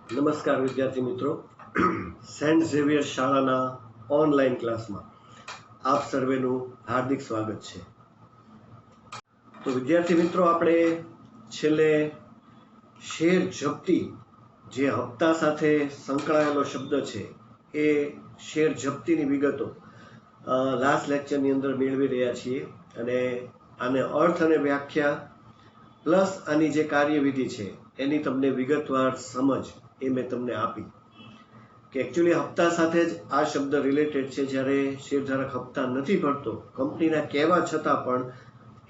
નમસ્કાર વિદ્યાર્થી મિત્રો, સેન્ટ ઝેવિયર શાળાના ઓનલાઈન ક્લાસમાં આપ સર્વેનું હાર્દિક સ્વાગત છે. તો વિદ્યાર્થી મિત્રો, આપણે છેલ્લે શેર જપ્તી જે હપ્તા સાથે સંકળાયેલો શબ્દ છે એ શેર જપ્તીની વિગતો લાસ્ટ લેક્ચરની અંદર મેળવી રહ્યા છીએ અને આને અર્થ અને વ્યાખ્યા પ્લસ આની જે કાર્યવિધિ છે એની તમને વિગતવાર સમજ એ મેં તમને આપી કે એકચ્યુઅલી હપ્તા સાથે જ આ શબ્દ રિલેટેડ છે. જ્યારે શેરધારક હપ્તા નથી ભરતો, કંપનીના કહેવા છતાં પણ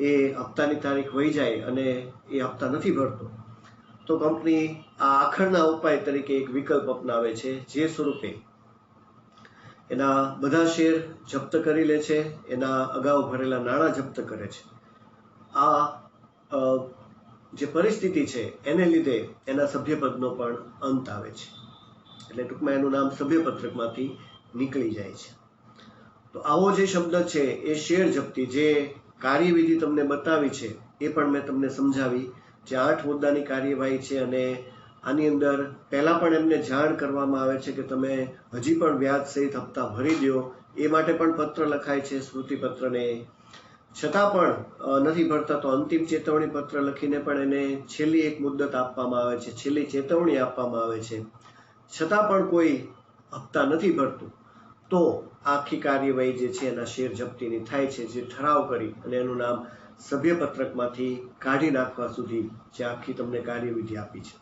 એ હપ્તાની તારીખ વહી જાય અને એ હપ્તા નથી ભરતો, તો કંપની આ આખરના ઉપાય તરીકે એક વિકલ્પ અપનાવે છે, જે સ્વરૂપે એના બધા શેર જપ્ત કરી લે છે, એના અગાઉ ભરેલા નાણાં જપ્ત કરે છે. આ જે પરિસ્થિતિ છે એને લીધે એના સભ્યપદનો પણ અંત આવે છે, એટલે ટૂંકમાં એનું નામ સભ્યપત્રકમાંથી નીકળી જાય છે. તો આવો જે શબ્દ છે એ શેર જપ્તી, જે કાર્યવિધિ તમને બતાવી છે એ પણ મેં તમને સમજાવી, જે 8 મુદ્દાની કાર્યવાહી છે અને આની અંદર પહેલા પણ એમને જાણ કરવામાં આવે છે કે તમે હજી પણ વ્યાજ સહિત હપ્તા ભરી દો, એ માટે પણ પત્ર લખાય છે સ્મૃતિપત્રને. છતાં પણ નથી ભરતા તો અંતિમ ચેતવણી પત્ર લખીને પણ એને છેલ્લી એક મુદ્દત આપવામાં આવે છે, છેલ્લી ચેતવણી આપવામાં આવે છે. છતાં પણ કોઈ હપ્તા નથી ભરતું તો આખી કાર્યવાહી જે છે એના શેર જપ્તીની થાય છે, જે ઠરાવ કરી અને એનું નામ સભ્યપત્રકમાંથી કાઢી નાખવા સુધી જે આખી તમને કાર્યવિધિ આપી છે.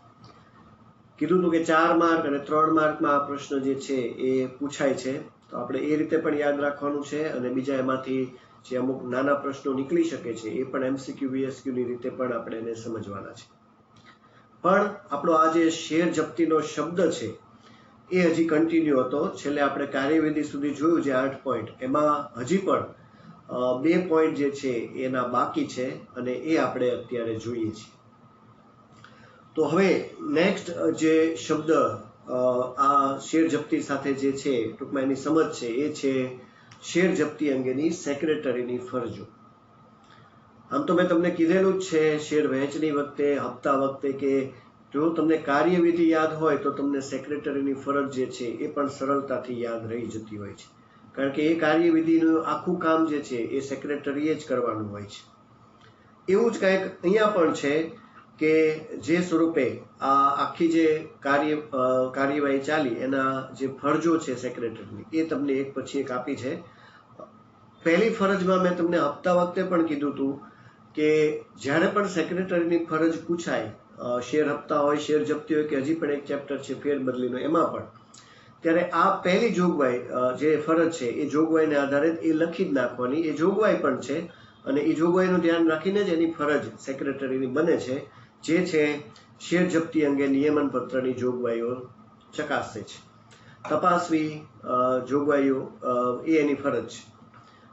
કીધું હતું કે 4 માર્ક અને 3 માર્કમાં આ પ્રશ્ન જે છે એ પૂછાય છે, તો આપણે એ રીતે પણ યાદ રાખવાનું છે અને બીજા એમાંથી જે અમુક નાના પ્રશ્નો નીકળી શકે છે એ પણ એમસીક્યુ વીએસક્યુની રીતે પણ આપણે એને સમજવાના છે. પણ આપણો આ જે શેર જપ્તીનો શબ્દ છે એ હજી કન્ટિન્યુ હતો. છેલ્લે આપણે કાર્યવિધિ સુધી જોયું, જે 8 પોઈન્ટ, એમાં હજી પણ 2 પોઈન્ટ જે છે એના બાકી છે અને એ આપણે અત્યારે જોઈએ છીએ. તો હવે નેક્સ્ટ જે શબ્દ આ શેર જપ્તી સાથે જે છે ટૂંકમાં એની સમજ છે એ છે શેર જપ્તી અંગેની સેક્રેટરીની ફરજો. આમ તો મેં તમને કીધેલું જ છે શેર વહેંચણી વખતે, હપ્તા વખતે, કે જો તમને કાર્યવિધિ યાદ હોય તો તમને સેક્રેટરીની ફરજ જે છે એ પણ સરળતાથી યાદ રહી જતી હોય છે, કારણ કે એ કાર્યવિધિનું આખું કામ જે છે એ સેક્રેટરીએ જ કરવાનું હોય છે. એવું જ કંઈક અહીંયા પણ છે કે જે સ્વરૂપે આ આખી જે કાર્યવાહી ચાલી એના જે ફરજો છે સેક્રેટરીની, એ તમને એક પછી એક આપી છે. પહેલી ફરજમાં મેં તમને હપ્તા વખતે પણ કીધું હતું કે જ્યારે પણ સેક્રેટરીની ફરજ પૂછાય, શેર હપ્તા હોય, શેર જપ્તી હોય, કે હજી પણ એક ચેપ્ટર છે ફેરબદલીનો એમાં પણ, ત્યારે આ પહેલી જોગવાઈ જે ફરજ છે એ જોગવાઈને આધારે એ લખી જ નાખવાની. એ જોગવાઈ પણ છે અને એ જોગવાઈનું ધ્યાન રાખીને જ એની ફરજ સેક્રેટરીની બને છે, જે છે શેર જપ્તી અંગે નિયમન પત્રની જોગવાઈઓ ચકાસે છે. તપાસવી જોગવાઈઓ એ એની ફરજ છે.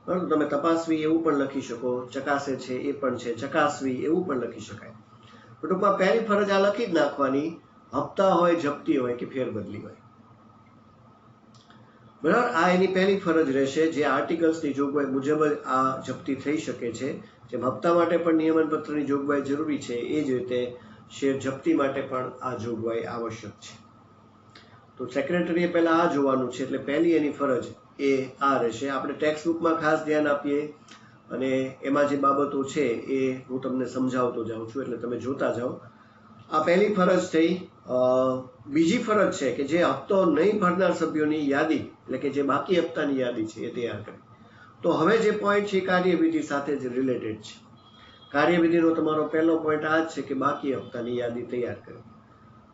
બરાબર, તમે તપાસવી એવું પણ લખી શકો, ચકાસે છે એ પણ છે, ચકાસવી એવું પણ લખી શકાય. ટૂંકમાં પહેલી ફરજ આ લખી જ નાખવાની, હપ્તા હોય, જપ્તી હોય કે ફેરબદલી હોય. બરાબર, આ એની પહેલી ફરજ રહેશે, જે આર્ટિકલ્સની જોગવાઈ મુજબ જ આ જપ્તી થઈ શકે છે. જેમ હપ્તા માટે પણ નિયમન પત્રની જોગવાઈ જરૂરી છે, એ જ રીતે શેર જપ્તી માટે પણ આ જોગવાઈ આવશ્યક છે. તો સેક્રેટરીએ પહેલા આ જોવાનું છે, એટલે પહેલી એની ફરજ એ આ રહેશે. આપણે ટેક્સ્ટ બુકમાં ખાસ ધ્યાન આપીએ અને એમાં જે બાબતો છે એ હું તમને સમજાવતો જાઉં છું, એટલે તમે જોતા જાઓ. આ પહેલી ફરજ થઈ. બીજી ફરજ છે કે જે હપ્તો નહીં ભરનાર સભ્યોની યાદી, એટલે કે જે બાકી હપ્તાની યાદી છે એ તૈયાર કરી. તો હવે જે પોઈન્ટ છે કાર્યવિધિ સાથે જ રિલેટેડ છે. કાર્યવિધિનો તમારો પહેલો પોઈન્ટ આ જ છે કે બાકી હપ્તાની યાદી તૈયાર કરવી.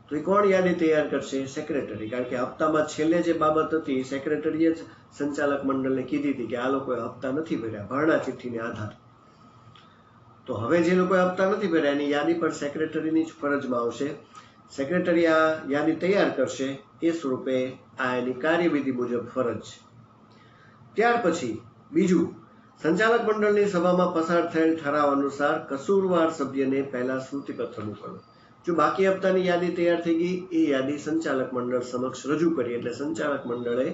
તો એ કોણ યાદી તૈયાર કરશે? સેક્રેટરી. કારણ કે હપ્તામાં છેલ્લે જે બાબત હતી, સેક્રેટરીએ જ સંચાલક મંડળને કીધી હતી કે આ લોકોએ હપ્તા નથી ભર્યા ભરણા ચિઠ્ઠીને આધારે. તો હવે જે લોકોએ હપ્તા નથી ભર્યા એની યાદી પણ સેક્રેટરીની જ ફરજમાં આવશે. સેક્રેટરી આ યાદી તૈયાર કરશે, એ સ્વરૂપે આ એની કાર્યવિધિ મુજબ ફરજ છે. ત્યાર પછી બીજું, સંચાલક મંડળની સભામાં પસાર થયેલ ઠરાવ અનુસાર કસૂરવાર સભ્યને પહેલા સ્મૃતિપત્ર મોકલવું. જો બાકી હપ્તાની યાદી તૈયાર થઈ ગઈ, એ યાદી સંચાલક મંડળ સમક્ષ રજૂ કરી, એટલે સંચાલક મંડળે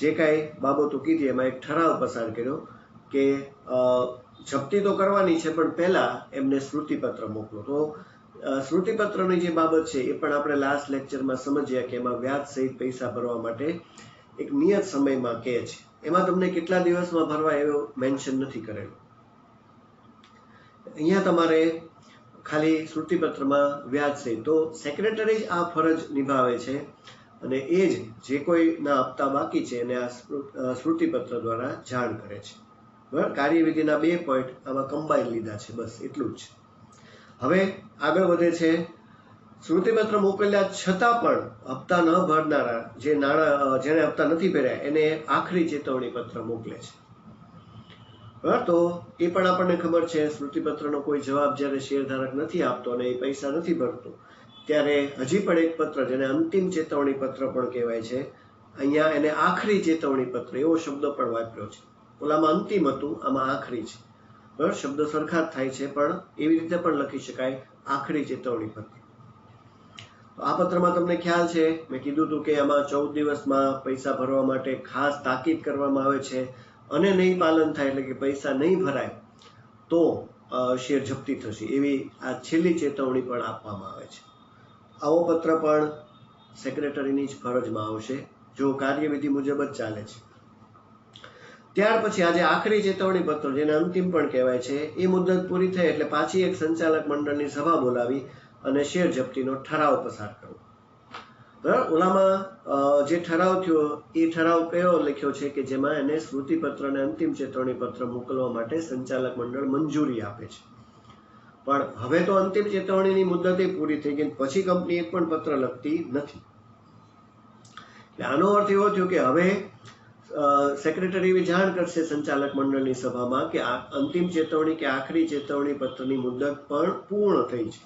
જે કાંઈ બાબતો કીધી એમાં એક ઠરાવ પસાર કર્યો કે જપ્તી તો કરવાની છે પણ પહેલા એમને સ્મૃતિપત્ર મોકલો. તો સ્મૃતિપત્રની જે બાબત છે એ પણ આપણે લાસ્ટ લેક્ચરમાં સમજ્યા કે એમાં વ્યાજ સહિત પૈસા ભરવા માટે એક નિયત સમયમાં કહે છે. એમાં તમને કેટલા દિવસમાં ભરવા એવો મેન્શન નથી કરેલું. અહીંયા તમારે ખાલી સ્મૃતિપત્રમાં વ્યાજ સહિત, તો સેક્રેટરી જ આ ફરજ નિભાવે છે અને એ જ જે કોઈના હપ્તા બાકી છે એને આ સ્મૃતિપત્ર દ્વારા જાણ કરે છે. બરાબર, કાર્યવિધિના 2 પોઈન્ટ આમાં કમ્બાઈન લીધા છે, બસ એટલું જ. હવે આગળ વધે છે. સ્મૃતિપત્ર મોકલ્યા છતાં પણ હપ્તા ન ભરનારા જેને હપ્તા નથી ભર્યા એને આખરી ચેતવણી પત્ર મોકલે છે. બરાબર, તો એ પણ આપણને ખબર છે સ્મૃતિપત્રનો કોઈ જવાબ જ્યારે શેરધારક નથી આપતો અને એ પૈસા નથી ભરતો ત્યારે હજી પણ એક પત્ર જેને અંતિમ ચેતવણી પત્ર પણ કહેવાય છે, અહીંયા એને આખરી ચેતવણી પત્ર એવો શબ્દ પણ વાપર્યો છે. ઓલામાં અંતિમ હતું, આમાં આખરી છે. બરાબર, શબ્દ સરખા જ થાય છે પણ એવી રીતે પણ લખી શકાય, આખરી ચેતવણી પત્ર. આ પત્રમાં તમને ખ્યાલ છે મેં કીધું હતું કે આમાં 14 દિવસમાં પૈસા ભરવા માટે ખાસ તાકીદ કરવામાં આવે છે અને નહીં પાલન થાય એટલે કે પૈસા નહીં ભરાય તો શેર જપ્તી થશે એવી આ છેલ્લી ચેતવણી પણ આપવામાં આવે છે. આવો પત્ર પણ સેક્રેટરીની જ ફરજમાં આવશે જો કાર્યવિધિ મુજબ જ ચાલે છે. ત્યાર પછી આજે આખરી ચેતવણી પત્ર જેને અંતિમ પણ કહેવાય છે એ મુદત પૂરી થઈ એટલે પાછી એક સંચાલક મંડળની સભા બોલાવી અને શેર જપ્તીનો ઠરાવ પસાર કરવો. બરાબર, ઓલામાં જે ઠરાવ થયો એ ઠરાવ કયો લખ્યો છે કે જેમાં એને સ્મૃતિપત્ર અને અંતિમ ચેતવણી પત્ર મોકલવા માટે સંચાલક મંડળ મંજૂરી આપે છે. પણ હવે તો અંતિમ ચેતવણીની મુદત પૂરી થઈ ગઈ, પછી કંપની એક પણ પત્ર લખતી નથી. એટલે આનો અર્થ એવો થયો કે હવે સેક્રેટરી એવી જાણ કરશે સંચાલક મંડળની સભામાં કે આ અંતિમ ચેતવણી કે આખરી ચેતવણી પત્રની મુદત પણ પૂર્ણ થઈ છે,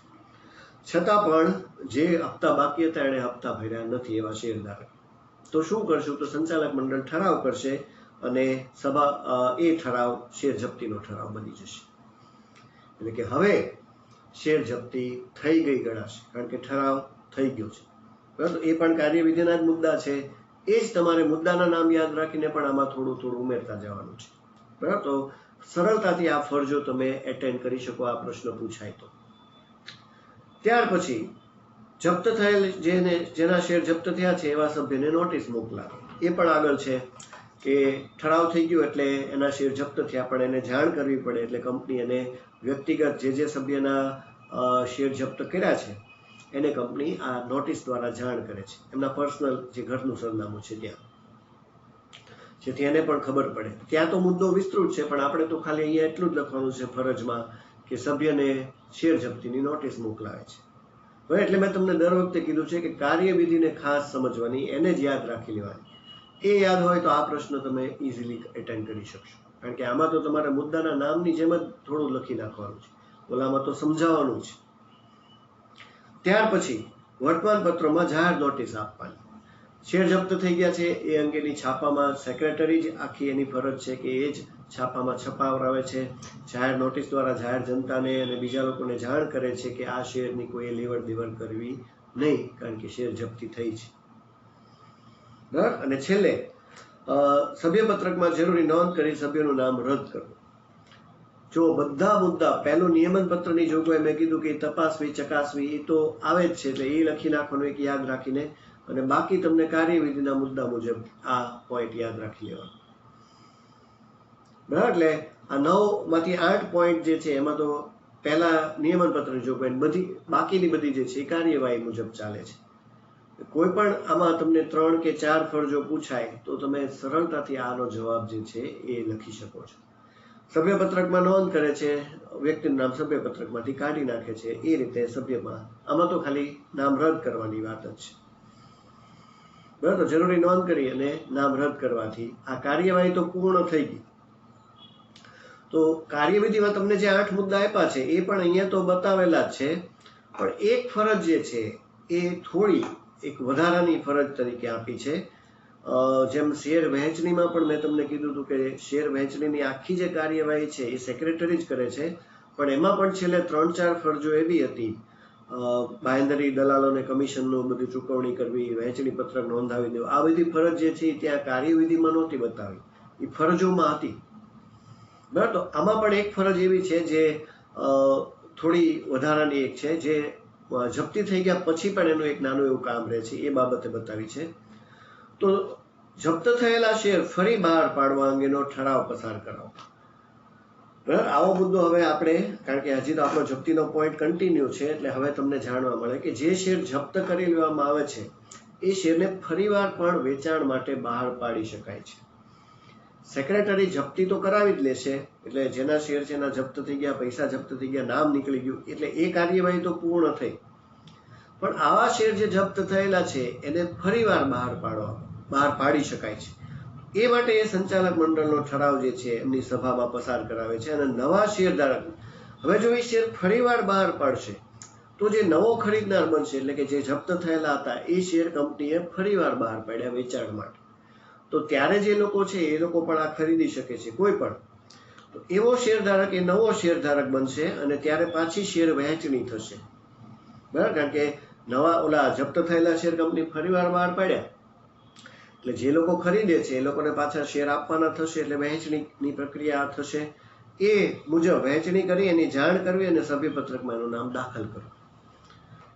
છતાં પણ જે હપ્તા બાકી હતા એણે હપ્તા ભર્યા નથી એવા શેરધારક. તો શું કરશું? તો સંચાલક મંડળ ઠરાવ કરશે અને સભા એ ઠરાવ શેર જપ્તીનો ઠરાવ બની જશે. એટલે કે હવે શેર જપ્તી થઈ ગઈ ગણાશે કારણ કે ઠરાવ થઈ ગયો છે. બરાબર, એ પણ કાર્યવિધિના જ મુદ્દા છે. એ જ તમારે મુદ્દાના નામ યાદ રાખીને પણ આમાં થોડું થોડું ઉમેરતા જવાનું છે. બરાબર, તો સરળતાથી આ ફરજો તમે એટેન્ડ કરી શકો આ પ્રશ્ન પૂછાય તો. ત્યાર પછી જપ્ત થયેલ જેના શેર જપ્ત થયા છે એવા સભ્યને નોટિસ મોકલાવી. એ પણ આગળ છે કે ઠરાવ થઈ ગયો એટલે એના શેર જપ્ત થયા પણ એને જાણ કરવી પડે એટલે કંપની એને વ્યક્તિગત જે સભ્યના શેર જપ્ત કર્યા છે એને કંપની આ નોટિસ દ્વારા જાણ કરે છે, એમના પર્સનલ જે ઘરનું સરનામું છે ત્યાં, જેથી એને પણ ખબર પડે. ત્યાં તો મુદ્દો વિસ્તૃત છે પણ આપણે તો ખાલી અહીંયા એટલું જ લખવાનું છે ફરજમાં કે સભ્યને શેર જપ્તીની નોટિસ મોકલાવે છે. હવે એટલે મેં તમને દર વખતે કીધું છે કે કાર્યવિધિને ખાસ સમજવાની, એને જ યાદ રાખી લેવાની. એ યાદ હોય તો આ પ્રશ્ન તમે ઇઝીલી એટેન્ડ કરી શકશો કારણ કે આમાં તો તમારે મુદ્દાના નામની જેમ જ થોડું લખી નાખવાનું છે, ઓલામાં તો સમજાવવાનું છે. ત્યાર પછી વર્તમાન પત્રોમાં જાહેર નોટિસ આપવાની. શેર જપ્ત થઈ ગયા છે એ અંગેની છાપામાં સેક્રેટરી જ આખી એની ફરજ છે કે એ જ છાપામાં છપાવરાવે છે. જાહેર નોટિસ દ્વારા જાહેર જનતાને અને બીજા લોકોને જાણ કરે છે કે આ શેરની કોઈ લેવડ દેવડ કરવી નહીં કારણ કે શેર જપ્તી થઈ છે. બરાબર, અને છેલ્લે સભ્યપત્રકમાં જરૂરી નોંધ કરી સભ્યનું નામ રદ કરવું. જો બધા મુદ્દા, પહેલું નિયમન પત્રની જોગવાઈ મેં કીધું કે તપાસવી ચકાસવી એ તો આવે જ છે એટલે એ લખી નાખવાનું એક યાદ રાખીને, અને બાકી તમને કાર્યવિધિના મુદ્દા મુજબ આ પોઈન્ટ યાદ રાખી લેવાનું. બરાબર, એટલે આ 9 માંથી 8 પોઈન્ટ જે છે એમાં તો પહેલા નિયમન પત્રની જોગવાઈ, બધી બાકીની બધી જે છે એ કાર્યવાહી મુજબ ચાલે છે. કોઈ પણ આમાં તમને 3 કે 4 ફરજો પૂછાય તો તમે સરળતાથી આનો જવાબ જે છે એ લખી શકો છો. સભ્યપત્રકમાં નોંધ કરે છે, વ્યક્તિનું નામ સભ્યપત્રકમાંથી કાઢી નાખે છે, એ રીતે સભ્યમાં આમાં તો ખાલી નામ રદ કરવાની વાત જ છે. બરાબર, જરૂરી નોંધ કરી અને નામ રદ કરવાથી આ કાર્યવાહી તો પૂર્ણ થઈ ગઈ. તો કાર્યવિધિમાં તમને જે 8 મુદ્દા આપ્યા છે એ પણ અહીંયા તો બતાવેલા જ છે, પણ એક ફરજ જે છે એ થોડી એક વધારાની ફરજ તરીકે આપી છે. જેમ શેર વહેંચણીમાં પણ મેં તમને કીધું હતું કે શેર વહેંચણીની આખી જે કાર્યવાહી છે એ સેક્રેટરી જ કરે છે, પણ એમાં પણ છેલ્લે 3-4 ફરજો એવી હતી, બાંહેધરી દલાલોને કમિશનનું બધી ચૂકવણી કરવી, વહેંચણી પત્રક નોંધાવી દેવું, આ બધી ફરજ જે છે ત્યાં કાર્યવિધિમાં નહોતી બતાવી, એ ફરજોમાં હતી. બરાબર, તો આમાં પણ એક ફરજ એવી છે જે થોડી વધારાની એક છે જે જપ્તી થઈ ગયા પછી પણ એનું એક નાનું એવું કામ રહે છે, એ બાબતે બતાવી છે. તો જપ્ત થયેલા શેર ફરી બહાર પાડવા અંગેનો ઠરાવ પસાર કરાવો. બરાબર, આવો મુદ્દો હવે આપણે, કારણ કે હજી તો આપણો જપ્તીનો પોઈન્ટ કન્ટિન્યુ છે, એટલે હવે તમને જાણવા મળે કે જે શેર જપ્ત કરી લેવામાં આવે છે એ શેરને ફરીવાર પણ વેચાણ માટે બહાર પાડી શકાય છે. સેક્રેટરી જપ્તી તો કરાવી જ લેશે, એટલે જેના શેર છે એના જપ્ત થઈ ગયા, પૈસા જપ્ત થઈ ગયા, નામ નીકળી ગયું, એટલે એ કાર્યવાહી તો પૂર્ણ થઈ. પણ આવા શેર જે જપ્ત થયેલા છે એને ફરીવાર બહાર પાડી શકાય છે. એ માટે એ સંચાલક મંડળનો ઠરાવ જે છે એમની સભામાં પસાર કરાવે છે, અને નવા શેરધારક, હવે જો એ શેર ફરીવાર બહાર પાડશે તો જે નવો ખરીદનાર બનશે, એટલે કે જે જપ્ત થયેલા હતા એ શેર કંપનીએ ફરીવાર બહાર પાડ્યા વેચાણ માટે, તો ત્યારે જે લોકો છે એ લોકો પણ આ ખરીદી શકે છે કોઈ પણ. તો એવો શેરધારક એ નવો શેરધારક બનશે, અને ત્યારે પાછી શેર વહેંચણી થશે. બરાબર, કારણ કે ઓલા જપ્ત થયેલા શેર કંપની ફરીવાર બહાર પાડ્યા, એટલે જે લોકો ખરીદે છે એ લોકોને પાછા શેર આપવાના થશે, એટલે વહેંચણીની પ્રક્રિયા થશે. એ મુજબ વહેંચણી કરી એની જાણ કરવી અને સભ્યપત્રકમાં એનું નામ દાખલ કરવું.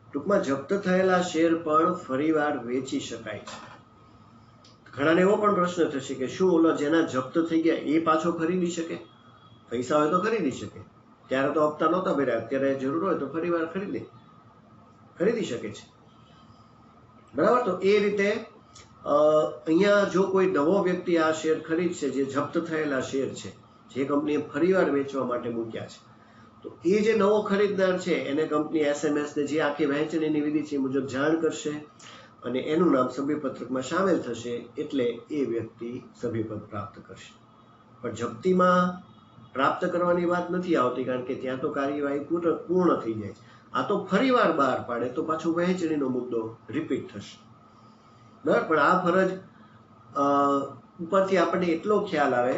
ટૂંકમાં જપ્ત થયેલા શેર પણ ફરીવાર વેચી શકાય છે. ઘણાને એવો પણ પ્રશ્ન થશે કે શું ઓલો જેના જપ્ત થઈ ગયા એ પાછો ખરીદી શકે? પૈસા હોય તો ખરીદી શકે, ત્યારે તો હપ્તા નહોતા ભર્યા, અત્યારે જરૂર હોય તો ફરીવાર ખરીદી શકે છે. બરાબર, તો એ રીતે અહીંયા જો કોઈ નવો વ્યક્તિ આ શેર ખરીદશે, જે જપ્ત થયેલા શેર છે જે કંપનીએ ફરીવાર વેચવા માટે મૂક્યા છે, તો એ જે નવો ખરીદનાર છે એને કંપની SMS ને જે આખી વહેંચણીની વિધિ છે એ મુજબ જાણ કરશે, અને એનું નામ સભ્યપત્રકમાં સામેલ થશે, એટલે એ વ્યક્તિ સભ્યપદ પ્રાપ્ત કરશે. પણ જપ્તીમાં પ્રાપ્ત કરવાની વાત નથી આવતી, કારણ કે ત્યાં તો કાર્યવાહી પૂર્ણ થઈ જાય છે. આ તો ફરીવાર બહાર પાડે તો પાછું વહેંચણીનો મુદ્દો રિપીટ થશે. બરાબર, પણ આ ફરજ ઉપરથી આપણને એટલો ખ્યાલ આવે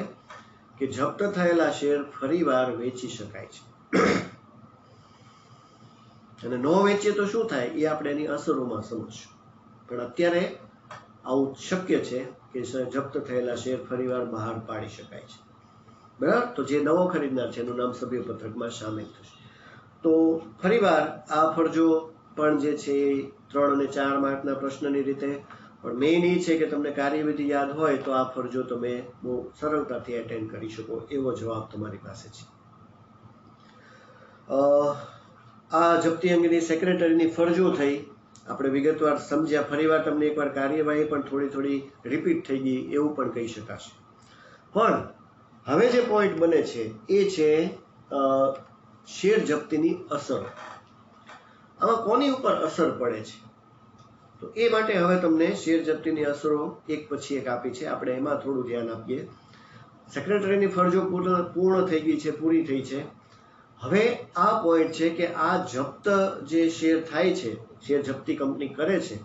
કે જપ્ત થયેલા શેર ફરીવાર વેચી શકાય છે, અને ન વેચીએ તો શું થાય એ આપણે એની અસરોમાં સમજશું. પણ અત્યારે આવું શક્ય છે કે જપ્ત થયેલા શેર ફરીવાર બહાર પાડી શકાય છે. બરાબર, તો જે નવો ખરીદનાર છે એનું નામ સભ્યપત્રકમાં સામેલ થશે. તો ફરીવાર આ ફરજો પણ જે છે 3 અને 4 માર્કના પ્રશ્નની રીતે, પણ મેઇન એ છે કે તમને કાર્યવિધિ યાદ હોય તો આ ફરજો તમે બહુ સરળતાથી એટેન્ડ કરી શકો એવો જવાબ તમારી પાસે છે. આ જપ્તી અંગેની સેક્રેટરીની ફરજો થઈ, આપણે વિગતવાર સમજ્યા. ફરીવાર તમને એકવાર કાર્યવાહી પણ થોડી રિપીટ થઈ ગઈ એવું પણ કહી શકાશે. પણ હવે જે પોઈન્ટ બને છે એ છે શેર જપ્તીની અસર. આમાં કોની ઉપર અસર પડે છે, તો એ માટે હવે તમને શેર જપ્તીની અસરો એક પછી એક આપી છે, આપણે એમાં થોડું ધ્યાન આપીએ. સેક્રેટરીની ફરજો પૂર્ણ થઈ ગઈ છે, પૂરી થઈ છે. હવે આ પોઈન્ટ છે કે આ જપ્ત જે શેર થાય છે, શેર જપ્તી કંપની કરે છે,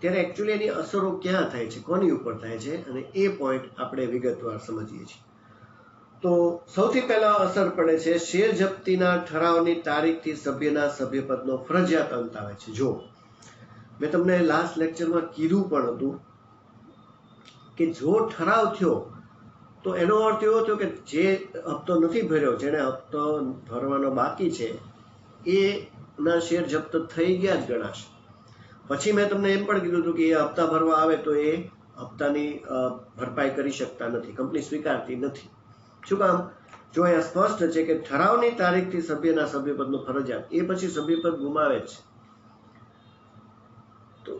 ત્યારે એકચ્યુઅલી એની અસરો ક્યાં થાય છે, કોની ઉપર થાય છે, અને એ પોઈન્ટ આપણે વિગતવાર સમજીએ છીએ. તો સૌથી પહેલા અસર પડે છે શેર જપ્તીના ઠરાવની તારીખથી સભ્યના સભ્યપદનો ફરજિયાત અંત આવે છે. જો મેં તમને લાસ્ટ લેક્ચરમાં કીધું પણ હતું કે જો ઠરાવ થયો તો એનો અર્થ એવો થયો કે જે હપ્તો નથી ભર્યો, જેને હપ્તો ભરવાનો બાકી છે, એના શેર જપ્ત થઈ ગયા જ ગણાશે. પછી મેં તમને એમ પણ કીધું હતું કે એ હપ્તા ભરવા આવે તો એ હપ્તાની ભરપાઈ કરી શકતા નથી, કંપની સ્વીકારતી નથી. શું કામ? જો અહીંયા સ્પષ્ટ છે કે ઠરાવની તારીખથી સભ્યના સભ્યપદનો ફરજિયાત, એ પછી સભ્યપદ ગુમાવે છે. તો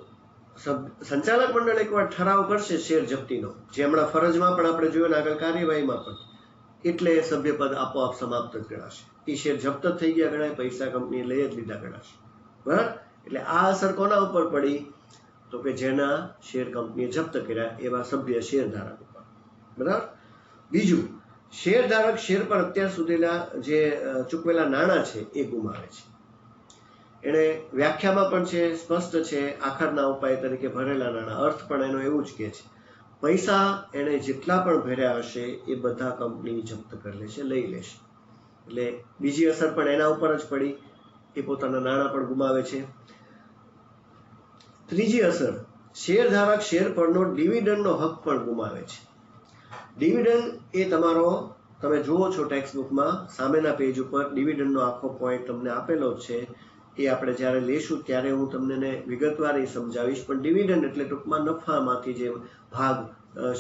સંચાલક મંડળ એકવાર ઠરાવ કરશે શેર જપ્તીનો, જે હમણાં ફરજમાં પણ આપણે જોયું ને આગળ કાર્યવાહીમાં પણ, એટલે સભ્યપદ આપોઆપ સમાપ્ત જ ગણાશે. એ શેર જપ્ત થઈ ગયા ગણાય, પૈસા કંપનીએ લઈ જ લીધા ગણાશે. બરાબર, એટલે આ અસર કોના ઉપર પડી, તો કે જેના શેર કંપનીએ જપ્ત કર્યા એવા સભ્ય શેરધારક ઉપર. બરાબર. બીજું, શેરધારક શેર પર અત્યાર સુધીના જે ચૂકવેલા નાણાં છે એ ગુમાવે છે. એને વ્યાખ્યામાં પણ છે, સ્પષ્ટ છે, આખરના ઉપાય તરીકે ભરેલા નાણાં. અર્થ પણ એનો એવું જ કે છે, પૈસા એને જેટલા પણ ભર્યા હશે એ બધા કંપની જપ્ત કરી લેશે, લઈ લેશે. એટલે બીજી અસર પણ એના ઉપર જ પડી, એ પોતાના નાણાં પણ ગુમાવે છે. ત્રીજી અસર, શેરધારક શેર પરનો ડિવિડન્ડનો હક પણ ગુમાવે છે. ડિવિડન્ડ એ તમારો, તમે જુઓ છો ટેક્સ્ટ બુકમાં સામેના પેજ ઉપર ડિવિડન્ડનો આખો પોઈન્ટ તમને આપેલો છે એ આપણે જ્યારે લેશું ત્યારે હું તમને વિગતવાર એ સમજાવીશ. પણ ડિવિડન્ડ એટલે ટૂંકમાં નફામાંથી જે ભાગ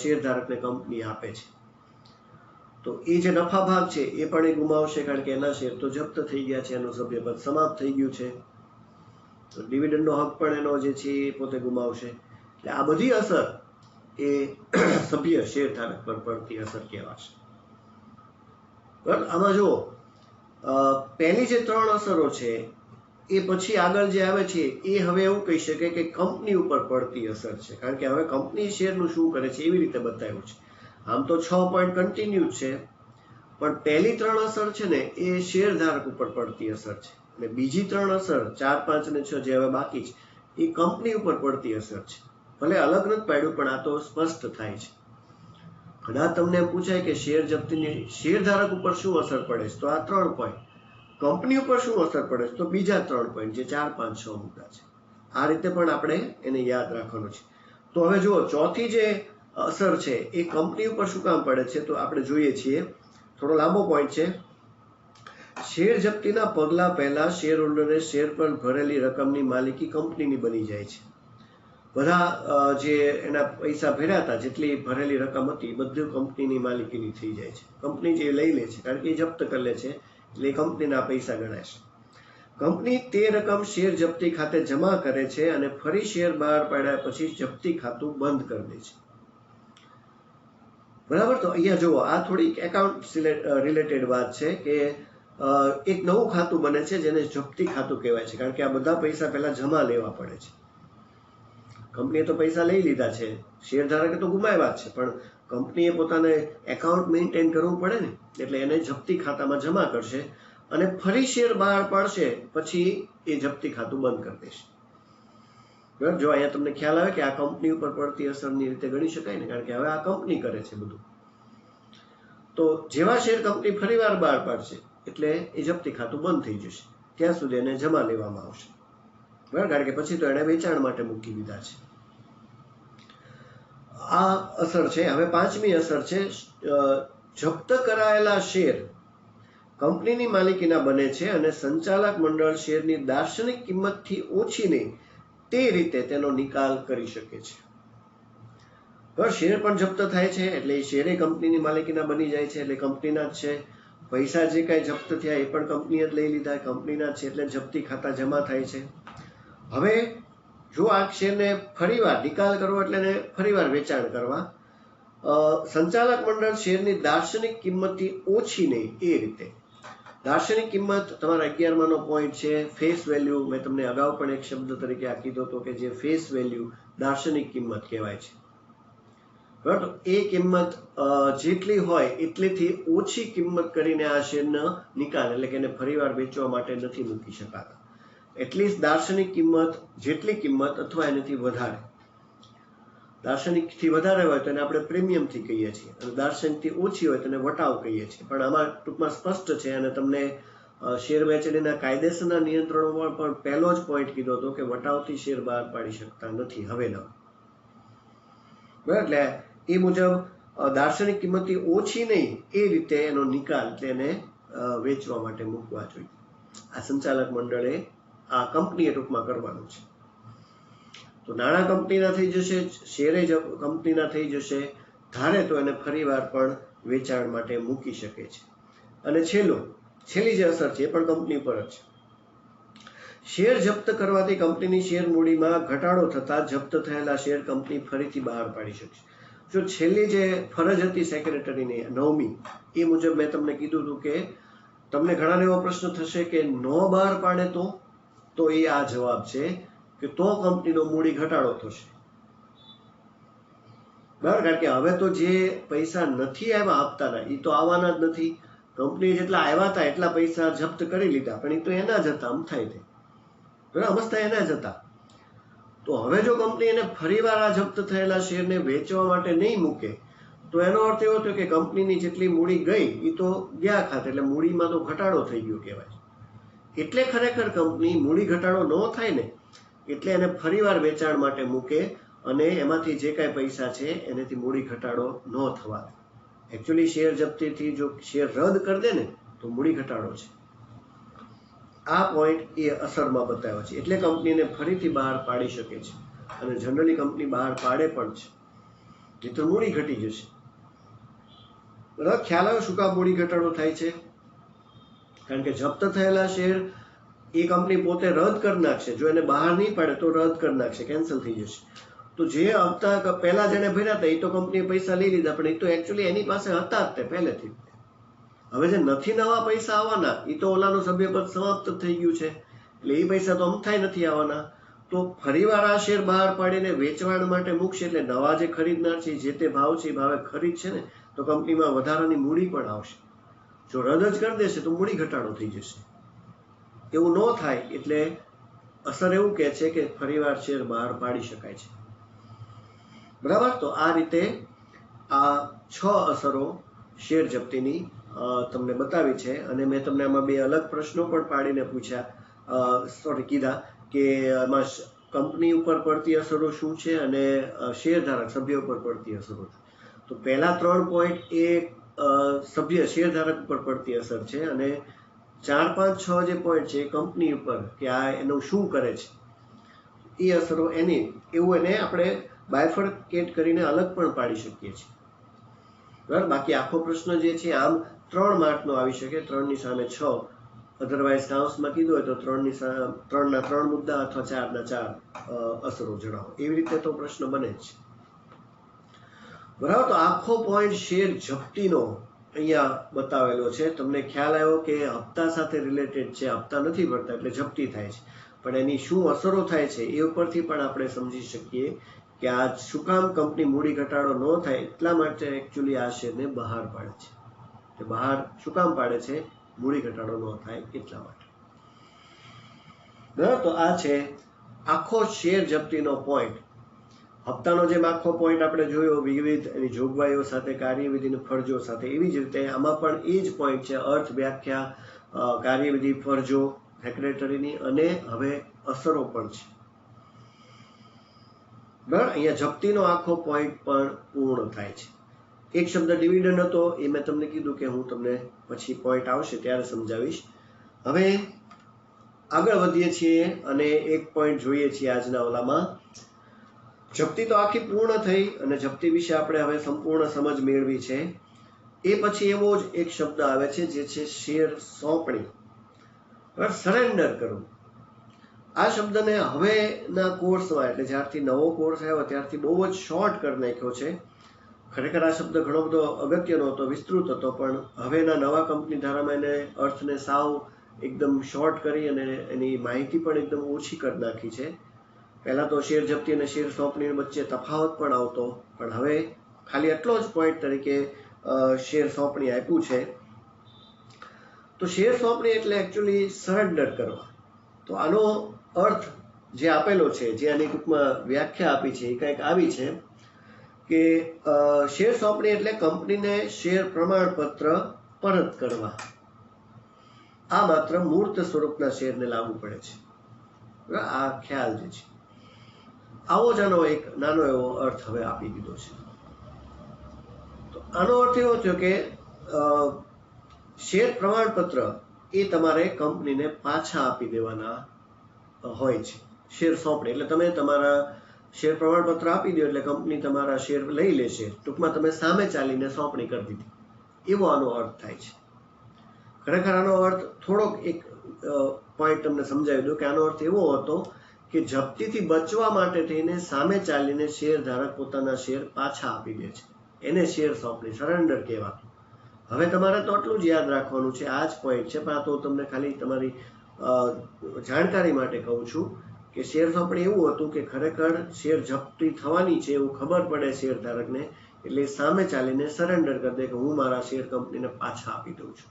શેરધારકને કંપની આપે છે, તો એ જે નફા ભાગ છે એ પણ એ ગુમાવશે, કારણ કે એના શેર તો જપ્ત થઈ ગયા છે, એનું સભ્યપદ સમાપ્ત થઈ ગયું છે. તો ડિવિડન્ડનો હક પણ એનો જે છે એ પોતે ગુમાવશે. એટલે આ બધી અસર એ સભ્ય શેરધારક પર પડતી અસર કહેવાશે. બરાબર. આમાં જુઓ, પહેલી જે 3 અસરો છે એ પછી આગળ જે આવે છે એ હવે એવું કહી શકે કે કંપની ઉપર પડતી અસર છે, કારણ કે હવે કંપની શેરનું શું કરે છે એવી રીતે બતાવ્યું છે. આમ તો 6 પોઈન્ટ કન્ટિન્યુ છે, પણ પહેલી 3 અસર છે ને એ શેરધારક ઉપર પડતી અસર છે, અને બીજી 3 અસર 4, 5 અને 6 જે હવે બાકી છે એ કંપની ઉપર પડતી અસર છે. ભલે અલગ નથી પાડ્યું, પણ આ તો સ્પષ્ટ થાય છે. કદાચ તમને એમ પૂછાય કે શેર જપ્તીની શેરધારક ઉપર શું અસર પડે છે, તો આ 3 પોઈન્ટ. કંપની ઉપર શું અસર પડે છે, તો બીજા 3 પોઈન્ટ, જે 4, 5, 6 મુદ્દા છે. આ રીતે પણ આપણે એને યાદ રાખવાનું છે. તો હવે જુઓ, ચોથી જે અસર છે એ કંપની ઉપર શું કામ પડે છે, તો આપણે જોઈએ છીએ. થોડો લાંબો પોઈન્ટ છે. શેર જપ્તીના પગલા પહેલા શેર હોલ્ડરે શેર પર ભરેલી રકમની માલિકી કંપનીની બની જાય છે. બધા જે એના પૈસા ભર્યા હતા, જેટલી ભરેલી રકમ હતી, બધું કંપનીની માલિકીની થઈ જાય છે. કંપની જે લઈ લે છે, કારણ કે એ જપ્ત કરી લે છે, એટલે કંપનીના પૈસા ગણાશે. કંપની તે રકમ શેર જપ્તી ખાતે જમા કરે છે અને ફરી શેર બહાર પાડ્યા પછી જપ્તી ખાતું બંધ કરી દે છે. બરાબર. તો અહીંયા જુઓ, આ થોડીક એકાઉન્ટ રિલેટેડ વાત છે કે એક નવું ખાતું બને છે જેને જપ્તી ખાતું કહેવાય છે, કારણ કે આ બધા પૈસા પહેલા જમા લેવા પડે છે. કંપનીએ તો પૈસા લઈ લીધા છે, શેરધારકે તો ગુમાવ્યા જ છે, પણ કંપનીએ પોતાને એકાઉન્ટ મેન્ટેન કરવું પડે ને, એટલે એને જપ્તી ખાતામાં જમા કરશે અને ફરી શેર બહાર પાડશે પછી એ જપ્તી ખાતું બંધ કરી દેશે. બરાબર. જો અહીંયા તમને ખ્યાલ આવે કે આ કંપની ઉપર પડતી અસરની રીતે ગણી શકાય ને, કારણ કે હવે આ કંપની કરે છે બધું. તો જેવા શેર કંપની ફરીવાર બહાર પાડશે એટલે એ જપ્તી ખાતું બંધ થઈ જશે, ત્યાં સુધી એને જમા લેવામાં આવશે. બરાબર. કારણ કે પછી તો એને વેચાણ માટે મૂકી દીધા છે. આ અસર છે. હવે 5મી અસર છે, જપ્ત કરાયેલા શેર કંપનીની માલિકીના બને છે અને સંચાલક મંડળ શેરની દાર્શનિક કિંમતથી ઓછી નહીં તે રીતે તેનો નિકાલ કરી શકે છે. બરાબર. શેર પણ જપ્ત થાય છે એટલે એ શેરે કંપનીની માલિકીના બની જાય છે, એટલે કંપનીના જ છે. પૈસા જે કાંઈ જપ્ત થયા એ પણ કંપનીએ જ લઈ લીધા, કંપનીના જ છે, એટલે જપ્તી ખાતા જમા થાય છે. હવે જો આ શેરને ફરીવાર નિકાલ કરવો એટલે એને ફરીવાર વેચાણ કરવા, સંચાલક મંડળ શેરની દાર્શનિક કિંમતથી ઓછી નહીં એ રીતે. દાર્શનિક કિંમત તમારા 11માનો પોઈન્ટ છે, ફેસ વેલ્યુ. મેં તમને અગાઉ પણ એક શબ્દ તરીકે આ કીધો હતો કે જે ફેસ વેલ્યુ દાર્શનિક કિંમત કહેવાય છે. બરાબર. એ કિંમત જેટલી હોય એટલીથી ઓછી કિંમત કરીને આ શેરનો નિકાલ એટલે કે એને ફરીવાર વેચવા માટે નથી મૂકી શકાતા. એટલી દાર્શનિક કિંમત, જેટલી કિંમત અથવા એનાથી વધારે. દાર્શનિકથી વધારે હોય તો એને આપણે પ્રીમિયમથી કહીએ છીએ, અને દાર્શનિકથી ઓછી હોય તો એને વટાવ કહીએ છીએ. પણ આમાં ટૂંકમાં સ્પષ્ટ છે, અને તમને શેર વેચણીના કાયદેસરના નિયંત્રણોમાં પણ પહેલો જ પોઈન્ટ કીધો હતો કે વટાવથી શેર બહાર પાડી શકતા નથી હવે ન. બરાબર. એટલે એ મુજબ દાર્શનિક કિંમતથી ઓછી નહીં એ રીતે એનો નિકાલ, એટલે એને વેચવા માટે મૂકવા જોઈએ. આ સંચાલક મંડળે, આ કંપનીએ ટૂંકમાં કરવાનું છે. તો નાણાં કંપનીના થઈ જશે, શેરે કંપનીના થઈ જશે, ધારે તો એને ફરીવાર પણ વેચાણ માટે મૂકી શકે છે. અને છેલ્લી જે અસર છે એ પણ કંપની પર જ છે. શેર જપ્ત કરવાથી કંપનીની શેર મૂડીમાં ઘટાડો થતા જપ્ત થયેલા શેર કંપની ફરીથી બહાર પાડી શકશે. જો છેલ્લી જે ફરજ હતી સેક્રેટરીની 9મી, એ મુજબ મેં તમને કીધું હતું કે તમને ઘણાને એવો પ્રશ્ન થશે કે નો બહાર પાડે તો એ આ જવાબ છે કે તો કંપનીનો મૂડી ઘટાડો થશે. બરાબર. કારણ કે હવે તો જે પૈસા નથી આવ્યા હપ્તાના એ તો આવવાના જ નથી. કંપની જેટલા આવ્યા હતા એટલા પૈસા જપ્ત કરી લીધા, પણ એ તો એના જ હતા, અમથાય તે. બરાબર. અમસ્તા એના જ હતા. તો હવે જો કંપની એને ફરીવાર આ જપ્ત થયેલા શેરને વેચવા માટે નહીં મૂકે તો એનો અર્થ એવો થયો કે કંપનીની જેટલી મૂડી ગઈ એ તો ગયા ખાતે, એટલે મૂડીમાં તો ઘટાડો થઈ ગયો કહેવાય. એટલે ખરેખર કંપની મૂડી ઘટાડો ન થાય ને એટલે એને ફરીવાર વેચાણ માટે મૂકે અને એમાંથી જે કાંઈ પૈસા છે એનાથી મૂડી ઘટાડો ન થવા દે. એકચ્યુઅલી શેર જપ્તીથી જો શેર રદ કરી દે ને તો મૂડી ઘટાડો છે. આ પોઈન્ટ એ અસરમાં બતાવ્યો છે, એટલે કંપનીને ફરીથી બહાર પાડી શકે છે, અને જનરલી કંપની બહાર પાડે પણ છે, જે તો મૂડી ઘટી જશે. બરાબર, ખ્યાલ આવ્યો શું કામ મૂડી ઘટાડો થાય છે? કારણ કે જપ્ત થયેલા શેર એ કંપની પોતે રદ કરી નાખશે. જો એને બહાર નહીં પાડે તો રદ કરી નાખશે, કેન્સલ થઈ જશે. તો જે હપ્તા પહેલા જેને ભર્યા હતા એ તો કંપનીએ પૈસા લઈ લીધા, પણ એ તો એકચ્યુઅલી એની પાસે હતા જ તે પહેલેથી. હવે જે નથી નવા પૈસા આવવાના, એ તો ઓલાનું સભ્યપદ સમાપ્ત થઈ ગયું છે, એટલે એ પૈસા તો અમથાય નથી આવવાના. તો ફરીવાર આ શેર બહાર પાડીને વેચવાણ માટે મૂકશે, એટલે નવા જે ખરીદનાર છે જે તે ભાવ છે એ ભાવે ખરીદશે ને, તો કંપનીમાં વધારાની મૂડી પણ આવશે. જો રદ જ કરી દેશે તો મૂડી ઘટાડો થઈ જશે. એવું ન થાય એટલે અસર એવું કહે છે કે ફરીવાર શેર બહાર પાડી શકાય છે. બરાબર, તો આ રીતે આ 6 અસરો શેર જપ્તીની તમને બતાવી છે. અને મેં તમને આમાં 2 અલગ પ્રશ્નો પણ પાડીને કીધા કે આમાં કંપની ઉપર પડતી અસરો શું છે અને શેરધારક સભ્ય ઉપર પડતી અસરો છે. તો પહેલા 3 પોઈન્ટ એ શેરધારક ઉપર પડતી અસર છે, અને 4, 5, 6 જે પોઈન્ટ છે એ કંપની ઉપર કે આ એનું શું કરે છે એ અસરો એવું એને આપણે બાયફર્કેટ કરીને અલગ પણ પાડી શકીએ છીએ. બરાબર, બાકી આખો પ્રશ્ન જે છે આમ 3 માર્કનો આવી શકે, 3 ની સામે 6, અધરવાઇઝ કાઉન્સમાં કીધું હોય તો 3 ના 3 મુદ્દા અથવા 4 ના 4 અસરો જણાવો, એવી રીતે તો પ્રશ્ન બને જ. બરાબર, તો આખો પોઈન્ટ શેર જપ્તીનો અહીંયા બતાવેલો છે. તમને ખ્યાલ આવ્યો કે હપ્તા સાથે રિલેટેડ છે, હપ્તા નથી ભરતા એટલે જપ્તી થાય છે, પણ એની શું અસરો થાય છે એ ઉપરથી પણ આપણે સમજી શકીએ કે આ શું કામ કંપની મૂડી ઘટાડો ન થાય એટલા માટે એકચ્યુઅલી આ શેરને બહાર પાડે છે. કે બહાર શું કામ પાડે છે? મૂડી ઘટાડો ન થાય એટલા માટે. બરાબર, તો આ છે આખો શેર જપ્તીનો પોઈન્ટ. હપ્તાનો જેમ આખો પોઈન્ટ આપણે જોયો વિવિધ એની જોગવાઈઓ સાથે, કાર્યવિધિની ફરજો સાથે, એવી જ રીતે આમાં પણ એ જ પોઈન્ટ છે, અર્થ, વ્યાખ્યા, કાર્યવિધિ, ફરજો સેક્રેટરીની, અને હવે અસરો પણ છે. બરાબર, અહીંયા જપ્તીનો આખો પોઈન્ટ પણ પૂર્ણ થાય છે. એક શબ્દ ડિવિડન્ડ હતો, એ મેં તમને કીધું કે હું તમને પછી પોઈન્ટ આવશે ત્યારે સમજાવીશ. હવે આગળ વધીએ છીએ અને એક પોઈન્ટ જોઈએ છીએ આજના ઓલામાં. જપ્તી તો આખી પૂર્ણ થઈ અને જપ્તી વિશે આપણે હવે સંપૂર્ણ સમજ મેળવી છે. એ પછી એવો જ એક શબ્દ આવે છે જે છે શેર સોંપણી, સરેન્ડર કરવું. આ શબ્દને હવેના કોર્સમાં, એટલે જ્યારથી નવો કોર્સ આવ્યો ત્યારથી બહુ જ શોર્ટ કરી નાખ્યો છે. ખરેખર આ શબ્દ ઘણો બધો અગત્યનો હતો, વિસ્તૃત હતો, પણ હવેના નવા કંપની ધારામાં એને અર્થને સાવ એકદમ શોર્ટ કરી અને એની માહિતી પણ એકદમ ઓછી કરી નાખી છે. પહેલાં તો શેર જપ્તી અને શેર સોંપણી વચ્ચે તફાવત પણ આવતો, પણ હવે ખાલી એટલો જ પોઈન્ટ તરીકે શેર સોંપણી આપ્યું છે. તો શેર સોંપણી એટલે એકચ્યુઅલી સરેન્ડર કરવા. તો આનો અર્થ જે આપેલો છે, જે આની ટૂંકમાં વ્યાખ્યા આપી છે એ કંઈક આવી છે કે શેર સોંપણી એટલે કંપનીને શેર પ્રમાણપત્ર પરત કરવા. આ માત્ર મૂર્ત સ્વરૂપના શેરને લાગુ પડે છે. આ ખ્યાલ જે છે આવો જ આનો એક નાનો એવો અર્થ હવે આપી દીધો છે. તો આનો અર્થ એવો થયો કે શેર પ્રમાણપત્ર એ તમારે કંપનીને પાછા આપી દેવાના હોય છે. શેર સોંપણી એટલે તમે તમારા શેર પ્રમાણપત્ર આપી દો એટલે કંપની તમારા શેર લઈ લેશે. ટૂંકમાં તમે સામે ચાલીને સોંપણી કરી દીધી, એવો આનો અર્થ થાય છે. ખરેખર આનો અર્થ થોડોક એક પોઈન્ટ તમને સમજાવી દઉં કે આનો અર્થ એવો હતો કે જપ્તીથી બચવા માટે થઈને સામે ચાલીને શેરધારક પોતાના શેર પાછા આપી દે છે, એને શેર સોંપણી, સરેન્ડર કહેવાતું. હવે તમારે તો આટલું જ યાદ રાખવાનું છે, આ જ પોઈન્ટ છે, પણ આ તો તમને ખાલી તમારી જાણકારી માટે કહું છું કે શેર સોંપણી એવું હતું કે ખરેખર શેર જપ્તી થવાની છે એવું ખબર પડે શેરધારકને, એટલે સામે ચાલીને સરેન્ડર કરી દે કે હું મારા શેર કંપનીને પાછા આપી દઉં છું,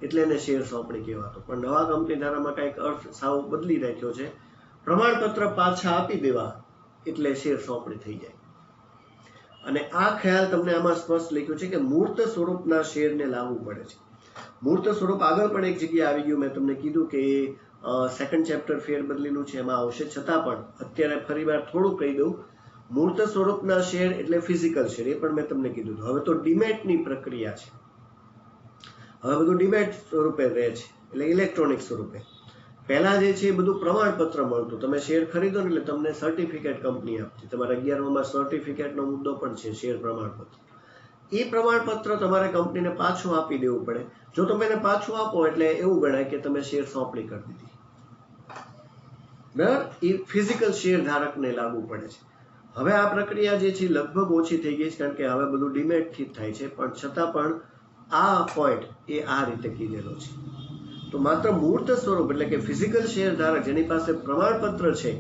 એટલે એને શેર સોંપણી કહેવાતો. પણ નવા કંપની ધારામાં કંઈક અર્થ સાવ બદલી રાખ્યો છે. પ્રમાણપત્ર પાછા આપી દેવા એટલે શેર સોંપણી થઈ જાય. અને આ ખ્યાલ તમને આમાં સ્પષ્ટ લખ્યું છે કે મૂર્ત સ્વરૂપના શેરને લાવવું પડે છે. મૂર્ત સ્વરૂપ આગળ પણ એક જગ્યાએ આવી ગયું, મેં તમને કીધું કે સેકન્ડ ચેપ્ટર ફેરબદલીનું છે એમાં આવશે, છતાં પણ અત્યારે ફરીવાર થોડું કહી દઉં. મૂર્ત સ્વરૂપના શેર એટલે ફિઝિકલ શેર, એ પણ મેં તમને કીધું. હવે તો ડીમેટની પ્રક્રિયા છે, હવે બધું ડીમેટ સ્વરૂપે રહે છે, એટલે ઇલેક્ટ્રોનિક સ્વરૂપે. પહેલા જે છે એ બધું પ્રમાણપત્ર મળતું. તમે શેર ખરીદો ને એટલે તમને સર્ટિફિકેટ કંપની આપતી. તમારા 11માં સર્ટિફિકેટનો મુદ્દો પણ છે, શેર પ્રમાણપત્ર. એ પ્રમાણપત્ર તમારે કંપનીને પાછું આપી દેવું પડે. જો તમે એને પાછું આપો એટલે એવું ગણાય કે તમે શેર સોંપણી કરી દીધી. બરાબર? એ ફિઝિકલ શેર ધારકને લાગુ પડે છે. હવે આ પ્રક્રિયા જે છે લગભગ ઓછી થઈ ગઈ છે, કારણ કે હવે બધું ડિમેટથી જ થાય છે. પણ છતાં પણ આ પોઈન્ટ એ આ રીતે કીધેલો છે. તો માત્ર મૂર્ત સ્વરૂપ એટલે કે ફિઝિકલ શેર ધારક જેની પાસે પ્રમાણપત્ર છે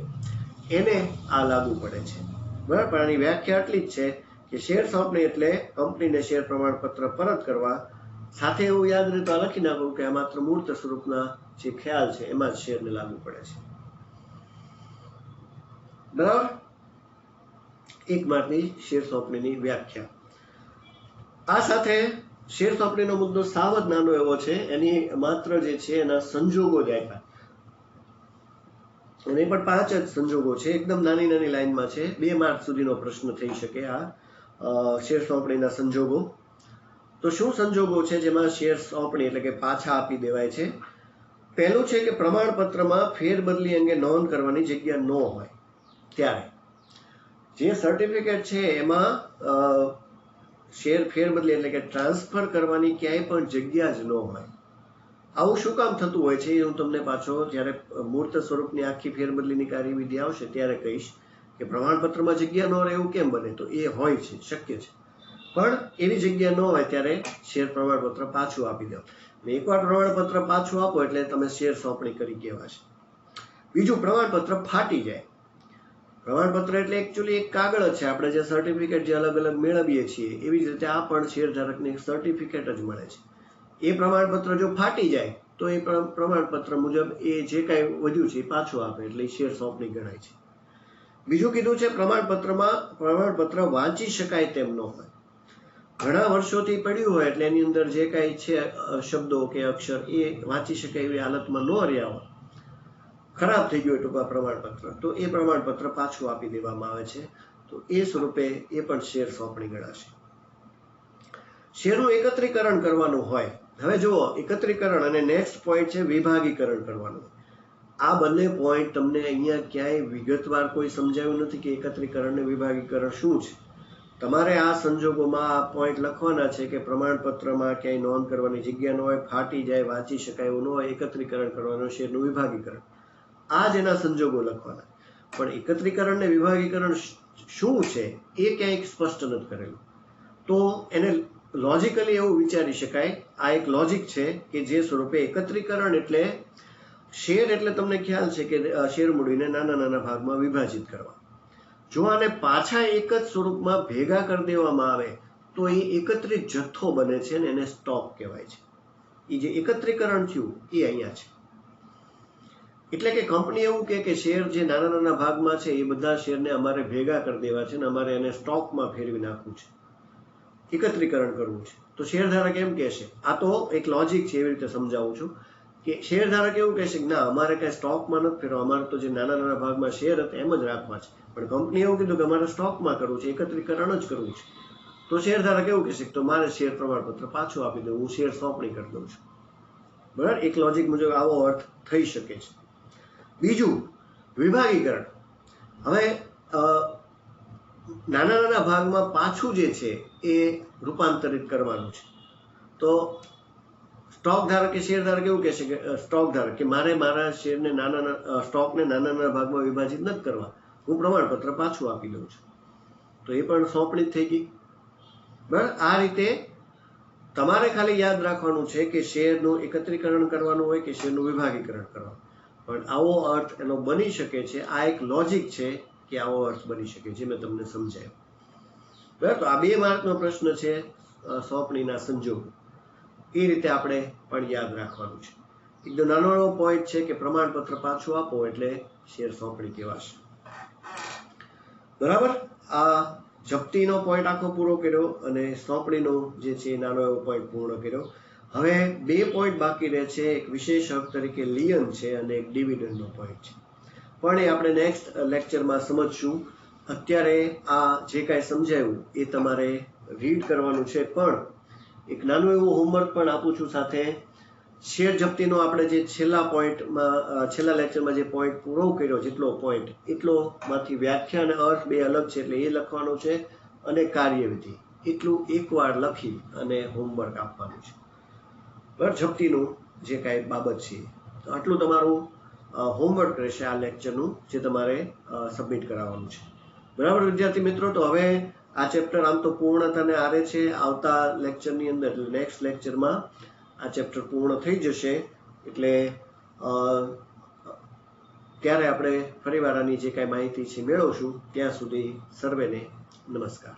એને આ લાગુ પડે છે. બરાબર? પણ આની વ્યાખ્યા એટલી જ છે કે શેર સોંપણી એટલે કંપનીને શેર પ્રમાણપત્ર પરત કરવા. સાથે એવું યાદ રહે તો લખી નાખવું કે આ માત્ર મૂર્ત સ્વરૂપના જે ખ્યાલ છે એમાં જ શેરને લાગુ પડે છે. બરાબર? એક માર્કની શેર સોંપણીની વ્યાખ્યા. આ સાથે શેર સોંપણીનો મુદ્દો સાવ જ નાનો એવો છે. એની માત્ર જે છે એના સંજોગો જ આપ્યા. એની પણ 5 જ સંજોગો છે. એકદમ નાની નાની લાઈનમાં છે. 2 માર્ક સુધીનો પ્રશ્ન થઈ શકે આ શેર સોંપણીના સંજોગો. તો શું સંજોગો છે જેમાં શેર સોંપણી એટલે કે પાછા આપી દેવાય છે? પહેલું છે કે પ્રમાણપત્રમાં ફેરબદલી અંગે નોંધ કરવાની જગ્યા ન હોય ત્યારે. જે સર્ટિફિકેટ છે એમાં શેર ફેરબદલી એટલે કે ટ્રાન્સફર કરવાની ક્યાંય પણ જગ્યા જ ન હોય. આવું શું કામ થતું હોય છે એ હું તમને પાછો જ્યારે મૂર્ત સ્વરૂપની આખી ફેરબદલીની કાર્યવિધિ આવશે ત્યારે કહીશ કે પ્રમાણપત્રમાં જગ્યા ન રહે એવું કેમ બને. તો એ હોય છે, શક્ય છે. પણ એવી જગ્યા ન હોય ત્યારે શેર પ્રમાણપત્ર પાછું આપી દો. એકવાર પ્રમાણપત્ર પાછું આપો એટલે તમે શેર સોંપણી કરી કહેવાશે. બીજું, પ્રમાણપત્ર ફાટી જાય. પ્રમાણપત્ર એટલે એકચ્યુઅલી એક કાગળ જ છે. આપણે જે સર્ટિફિકેટ જે અલગ અલગ મેળવીએ છીએ એવી જ રીતે આ પણ શેરધારકને એક સર્ટિફિકેટ જ મળે છે. એ પ્રમાણપત્ર જો ફાટી જાય તો એ પ્રમાણપત્ર મુજબ એ જે કાંઈ વધ્યું છે એ પાછું આપે એટલે શેર સોંપણી ગણાય છે. બીજું કીધું છે પ્રમાણપત્ર વાંચી શકાય તેમ ન હોય. ઘણા વર્ષોથી પડ્યું હોય એટલે એની અંદર જે કાંઈ છે શબ્દો કે અક્ષર એ વાંચી શકાય એવી હાલતમાં ન રહ્યા હોય, ખરાબ થઈ ગયું ટૂંકા પ્રમાણપત્ર, તો એ પ્રમાણપત્ર પાછું આપી દેવામાં આવે છે. તો એ સ્વરૂપે એ પણ શેર સોંપણી ગણાશે. શેરનું એકત્રીકરણ કરવાનું હોય. હવે જુઓ, એકત્રીકરણ અને નેક્સ્ટ પોઈન્ટ છે વિભાગીકરણ કરવાનું. આ બંને પોઈન્ટ તમને અહીંયા ક્યાંય વિગતવાર કોઈ સમજાવ્યું નથી કે એકત્રીકરણ અને વિભાગીકરણ શું છે. તમારે આ સંજોગોમાં આ પોઈન્ટ લખવાના છે કે પ્રમાણપત્રમાં ક્યાંય નોંધ કરવાની જગ્યા ન હોય, ફાટી જાય, વાંચી શકાય એવું ન હોય, એકત્રીકરણ કરવાનું, શેરનું વિભાગીકરણ. આ જ એના સંજોગો લખવાના. પણ એકત્રીકરણ ને વિભાગીકરણ શું છે એ ક્યાંય સ્પષ્ટ નથી કરેલું. તો એને લોજિકલી એવું વિચારી શકાય, આ એક લોજિક છે કે જે સ્વરૂપે એકત્રીકરણ એટલે શેર એટલે તમને ખ્યાલ છે કે શેર મૂડીને નાના નાના ભાગમાં વિભાજિત કરવા. જો આને પાછા એક જ સ્વરૂપમાં ભેગા કરી દેવામાં આવે તો એ એકત્રિત જથ્થો બને છે ને એને સ્ટોક કહેવાય છે. એ જે એકત્રીકરણ થયું એ અહીંયા છે. એટલે કે કંપની એવું કે શેર જે નાના નાના ભાગમાં છે એ બધા શેરને અમારે ભેગા કરી દેવા છે ને અમારે એને સ્ટોકમાં ફેરવી નાખવું છે, એકત્રીકરણ કરવું છે. તો શેરધારક એમ કહેશે, આ તો એક લોજિક છે, એવી રીતે સમજાવું છું કે શેરધારક એવું કહેશે કે ના, અમારે કઈ સ્ટોકમાં નથી ફેરવા, અમારે તો જે નાના નાના ભાગમાં શેર હતા એમ જ રાખવા છે. પણ કંપની એવું કીધું કે અમારે સ્ટોકમાં કરવું છે, એકત્રીકરણ જ કરવું છે. તો શેરધારક એવું કહેશે કે તો મારે શેર પ્રમાણપત્ર પાછું આપી દઉં, હું શેર સોંપણી કરી દઉં છું. બરાબર? એક લોજિક મુજબ આવો અર્થ થઈ શકે છે. બીજું, વિભાગીકરણ. હવે નાના નાના ભાગમાં પાછું જે છે એ રૂપાંતરિત કરવાનું છે. તો સ્ટોક ધારક કે શેર ધારક એવું કહેશે કે સ્ટોક ધારક કે મારે મારા શેરને સ્ટોકને નાના નાના ભાગમાં વિભાજિત નથી કરવા, હું પ્રમાણપત્ર પાછું આપી દઉં છું. તો એ પણ સોંપણી થઈ ગઈ. બરાબર? આ રીતે તમારે ખાલી યાદ રાખવાનું છે કે શેરનું એકત્રીકરણ કરવાનું હોય કે શેરનું વિભાગીકરણ કરવાનું. પણ આવો અર્થ એનો બની શકે છે. આ એક લોજિક છે કે આવો અર્થ બની શકે, જે મેં તમને સમજાવ્યું. બરાબર? તો આ 2 માર્કનો પ્રશ્ન છે સોંપણીના સંજોગો. એ રીતે આપણે પણ યાદ રાખવાનું છે. એકદમ નાનો એવો પોઈન્ટ છે કે પ્રમાણપત્ર પાછું આપો એટલે શેર સોંપણી કહેવાશે. બરાબર? આ જપ્તીનો પોઈન્ટ આખો પૂરો કર્યો અને સોંપણીનો જે છે નાનો એવો પોઈન્ટ પૂર્ણ કર્યો. હવે 2 પોઈન્ટ બાકી રહે છે. એક વિશેષ હક તરીકે લિયન છે અને એક ડિવિડન્ડનો પોઈન્ટ છે. પણ એ આપણે નેક્સ્ટ લેક્ચરમાં સમજશું. અત્યારે આ જે કાંઈ સમજાયું એ તમારે રીડ કરવાનું છે. પણ એક નાનું એવું હોમવર્ક પણ આપું છું સાથે. શેર જપ્તીનો આપણે જે છેલ્લા લેક્ચરમાં જે પોઈન્ટ પૂરો કર્યો, જેટલો પોઈન્ટ એટલોમાંથી વ્યાખ્યા અને અર્થ બે અલગ છે, એટલે એ લખવાનું છે, અને કાર્યવિધિ એટલું એકવાર લખી અને હોમવર્ક આપવાનું છે. ઘર જપ્તીનું જે કાંઈ બાબત છે, તો આટલું તમારું હોમવર્ક રહેશે આ લેક્ચરનું, જે તમારે સબમિટ કરાવવાનું છે. બરાબર વિદ્યાર્થી મિત્રો? તો હવે આ ચેપ્ટર આમ તો પૂર્ણતાને આરે છે. આવતા લેક્ચરની અંદર, નેક્સ્ટ લેક્ચરમાં આ ચેપ્ટર પૂર્ણ થઈ જશે. એટલે ત્યારે આપણે ફરીવાર આની જે કાંઈ માહિતી છે મેળવશું. ત્યાં સુધી સર્વેને નમસ્કાર.